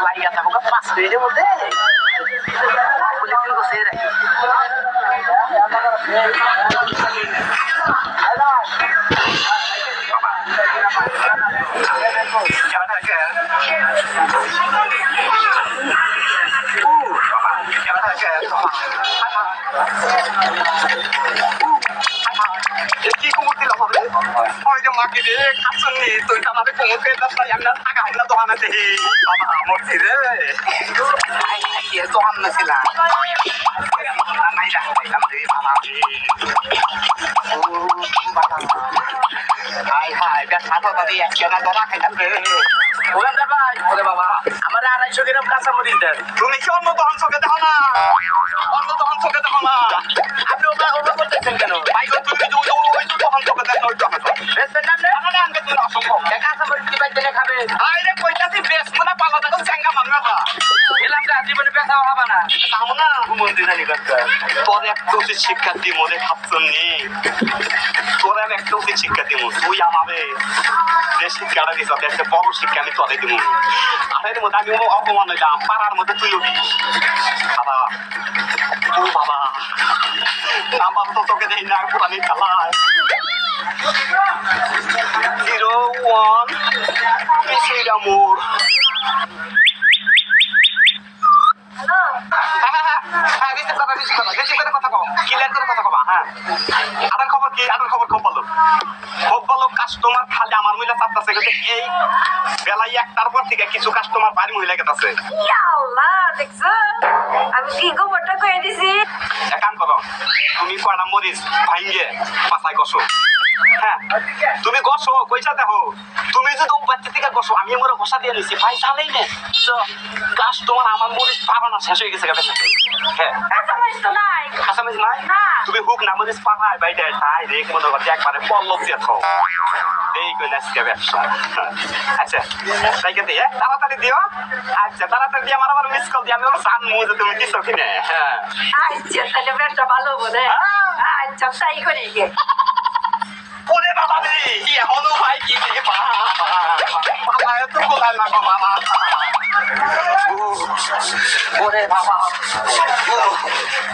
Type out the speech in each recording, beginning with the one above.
লাইয়া থাকো 5 মিনিটের মধ্যে বলে কি করছে রে কি কুমুর দিল হবে ওই যে মাকে রে খাচ্ছেন নি তুই তো আমাদের কুমুর পেয়ে যাস না আমি টাকা হয় না দোকানে দেখি বাবা মরছি রে দোকান না ছিল নাই রাখলাম রে বাবা হাই হাই ব্যবসা তো দাদি একজনা ধরা খাইলাম রে ওখানটা ভাই ওরে বাবা আমার 250 গ্রাম কাঁচা মরিচ দেন তুমি কি অন্য দোকান চোখে দেখো না অন্য দোকান চোখে দেখো না আপনি ওটা করতেছেন কেন ভাই তুমি ওই দোকান চোখে দেখো ওই দোকান বেসবেন না না আনবে তো অসম্ভব কাঁচা মরিচ কি বাইতে খাবে আরে কইতাছি বেশ মানে পালা দেখো চাঙ্গা মানবা এলাম গা জীবনে বেচা হবে না তাও না মন্দির জানি করতে তোর একটু শিক্ষা দি মনে খাচ্ছন নি তোর একটু শিক্ষা দিব তুই আমাবে যে শিক্ষাটা দিছ একটা বড় শিক্ষা আমি তোরে দিব আরের মধ্যে আমি অপমান হইলাম পাড়ার মধ্যে তুইও দিস বাবা তুই বাবা আমার তো তোকে দেখি না পুরানি খেলায় 01 পিছিয়ে মোর কাস্টমার খালি আমার মহিলা চাপতেছে এই বেলায় একটার পর থেকে কিছু কাস্টমার বাড়ি মহিলা গেছে আমি কি গোবরটা কয়ে দিছি কাম করো তুমি কয়টা মরিচ ভাঙ্গে পাছায় কষো হ্যাঁ তুমি গসো কইসা দেখো তুমি যদি বাচ্চা থেকে গসো আমি মোরা ঘষা দিয়ে নিছি ভাই চালেই নে কাস্টমার আমার মরিচ পাবানা শেষ হয়ে গেছে হ্যাঁ কাঁচামরিচ নাই তুমি হুক না মরিচ পাড়ায় বাইরে তাই রেখ মনে করছে একবারে পল্লব দিয়ে থাও এই কই আজকে ব্যবসা আচ্ছা তাই কে দিয়ে তাড়াতাড়ি দিও আচ্ছা তাড়াতাড়ি দিয়ে আমার আবার মিস কল দিয়ে আমি ওর সান মুই যে তুমি দিছো কিনে হ্যাঁ আচ্ছা তাহলে ব্যবসা ভালো বলে আচ্ছা তাই করে গে ওরে বাবা রে কি এমন ভাই কি রে বাবা এত কোলায় না বাবা ওরে বাবা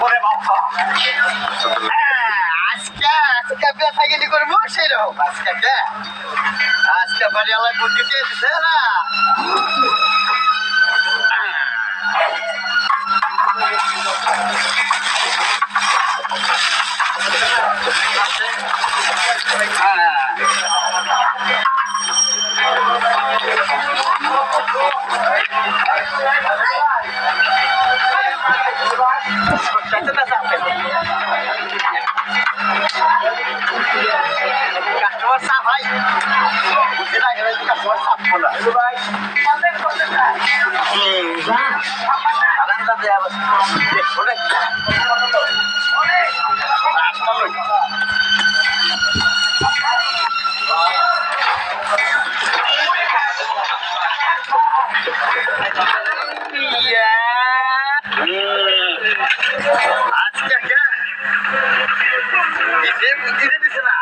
ওরে বাবা আজকে ব্যথা গেলি করবো সেরকম আজকে বাড়িওয়ালায় বুদ্ধি দিয়ে দিছে না কাস্টমার সাফ ভাই বুঝতে লাগে কাস্টমার সাফ বলা ভাই আলাদা দেয়া বলে আজকে কে বুদ্ধি দিছে না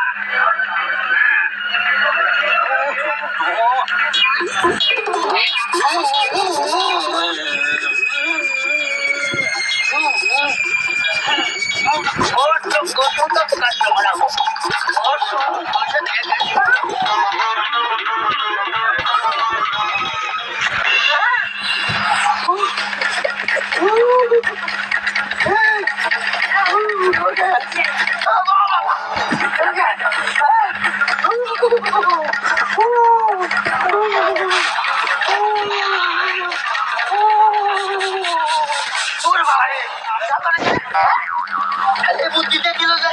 বুদ্ধিতে দিল যে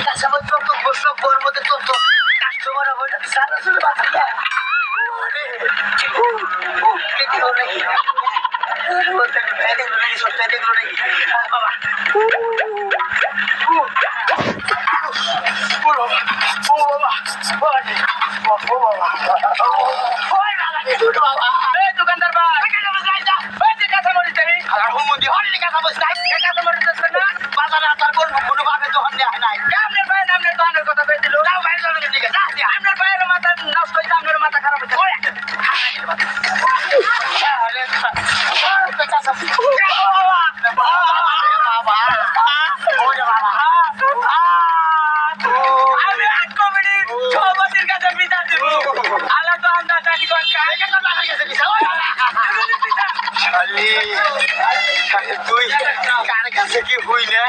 কাস্টমার তো বসলো বর মধ্যে তো কাস্টমার হবে সারা শুনে বাঁচিয়ে দোকানদার ভাই বাজারে বুঝ না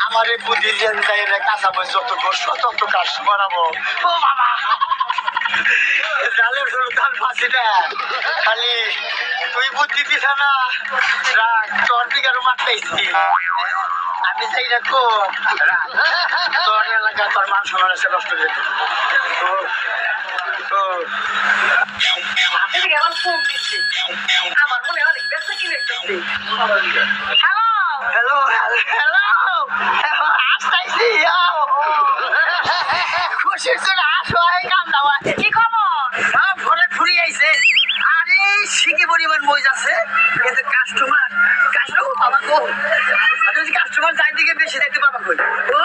আমার এই বুদ্ধি যাই না কাঁচামরিচ যত গোসো তত কাজ বানাবো ও বাবা জালের সুলতান ফাঁসি না খালি তুই বুদ্ধি দিস না রাখ তোর দিকে মারতেছি আমি চাই না কম তোর এলাকা তোর মান সম্মান আছে নষ্ট করে আপনি থেকে আমার ফোন দিচ্ছি আমার মনে অনেক ব্যস্ত কি দেখতেছি হ্যালো হ্যালো হ্যালো আসতেছি খুশির জন্য আসো এই গান দাওয়া কি খবর ঘরে ঘুরি আইছে আরে শিখি পরিমাণ মজ আছে কিন্তু কাস্টমার বাবা গো যদি কাস্টমার যাই দিকে বেশি দেখতে পাবা কই ও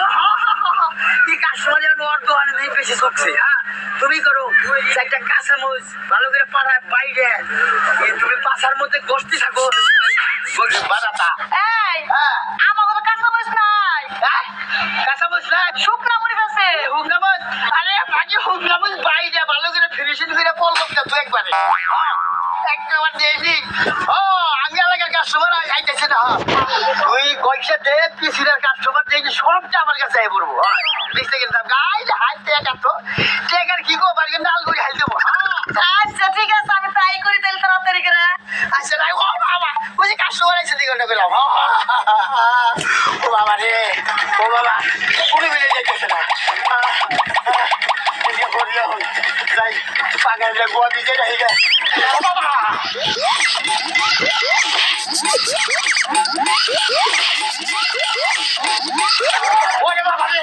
এই কাস্টমার ওর দোকানে নেই বেশি চলছে হ্যাঁ তুমি করো একটা কাঁচা মরিচ ভালো করে পাড়ায় বাইরে তুমি পাশার মধ্যে গোষ্ঠী থাকো বারাতা এই আমার কোনো কাঁচা মরিচ নাই কাঁচা মরিচ নাই শুকনা মরিচ আছে হুগনা মরিচ আরে ভাজি হুগনা মরিচ বাইরে ভালো করে ফিনিশিং করে পল করতে তুই একবারে একবার দেখি ও আগে এলাকার কাস্টমার আইতেছে না তুই কয়েকশো দে পিসির কাস্টমার দেখি সবটা আমার কাছে আই পড়বো দেখতে গেলাম গাই হাইতে একাত্ত টেকার কি গো বাড়ি ডাল করে হাই দেবো আচ্ছা ঠিক আছে আমি তাই করি তাহলে তাড়াতাড়ি করে আচ্ছা নাই ও বাবা ওই যে কাস্টমার আইছে দিকে পেলাম ও বাবা রে ও বাবা পুরো মিলে যাইতেছে না যাই পাগালে গোয়া দিতে যাই ও বাবা ওরে বাবা রে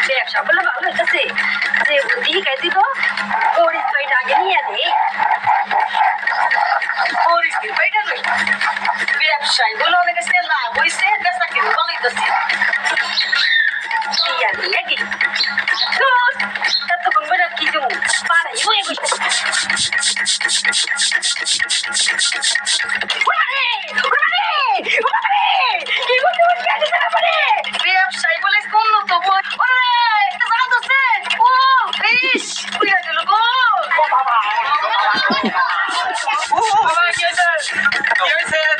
ব্যবসা বলে ভালো হইতেছে যে বুদ্ধি খাইছি তো পরিস পাইটা আগে নিয়ে দে পরিস পাইটা নই ব্যবসায় বলে অনেক কাছে লাভ হয়েছে বেচা কিনে ভালো হইতেছে কি জানি নাকি ততক্ষণ বেড়া কি দেবো পাড়াই বয়ে বসে ব্যবসায়ী বলে কোন তো ও বেশ বুঝা গেল গো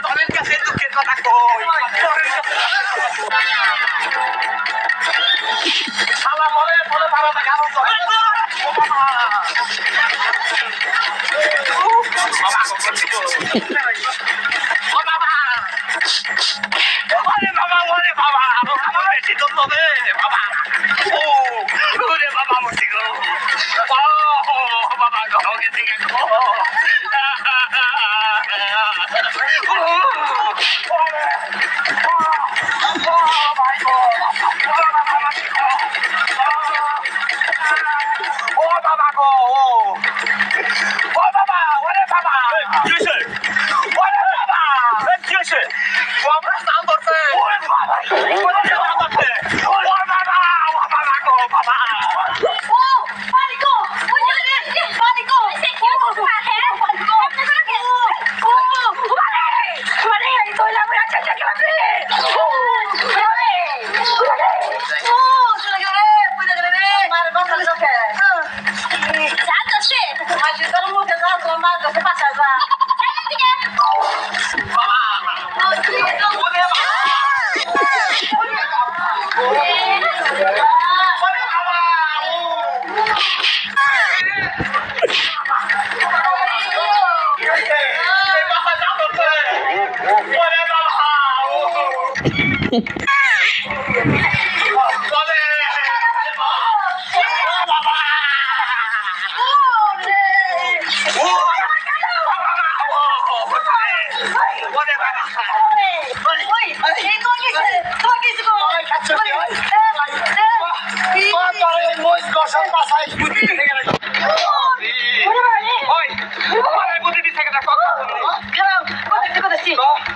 তোদের কাছে দুঃখের কথা কই শালা বলে বাবাটা খাবো তো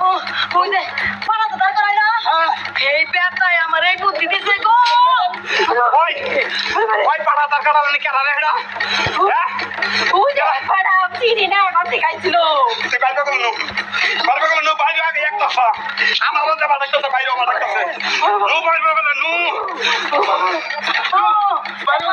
ও ওই যে পাড়া তো দরকার হয় না এই পেটাই আমার এই বুদ্ধি দিছে গো ওই ওই পাড়া তার কাটা মানে কেন রে এটা ওই যে পাড়া চিনি না বাতি খাইছিল তুই বাইরে গেল নু বাইরে আগে এক দফা আমার মধ্যে বাড়াইতেছে বাইরে বাড়াইতেছে নু বাইরে গেল নু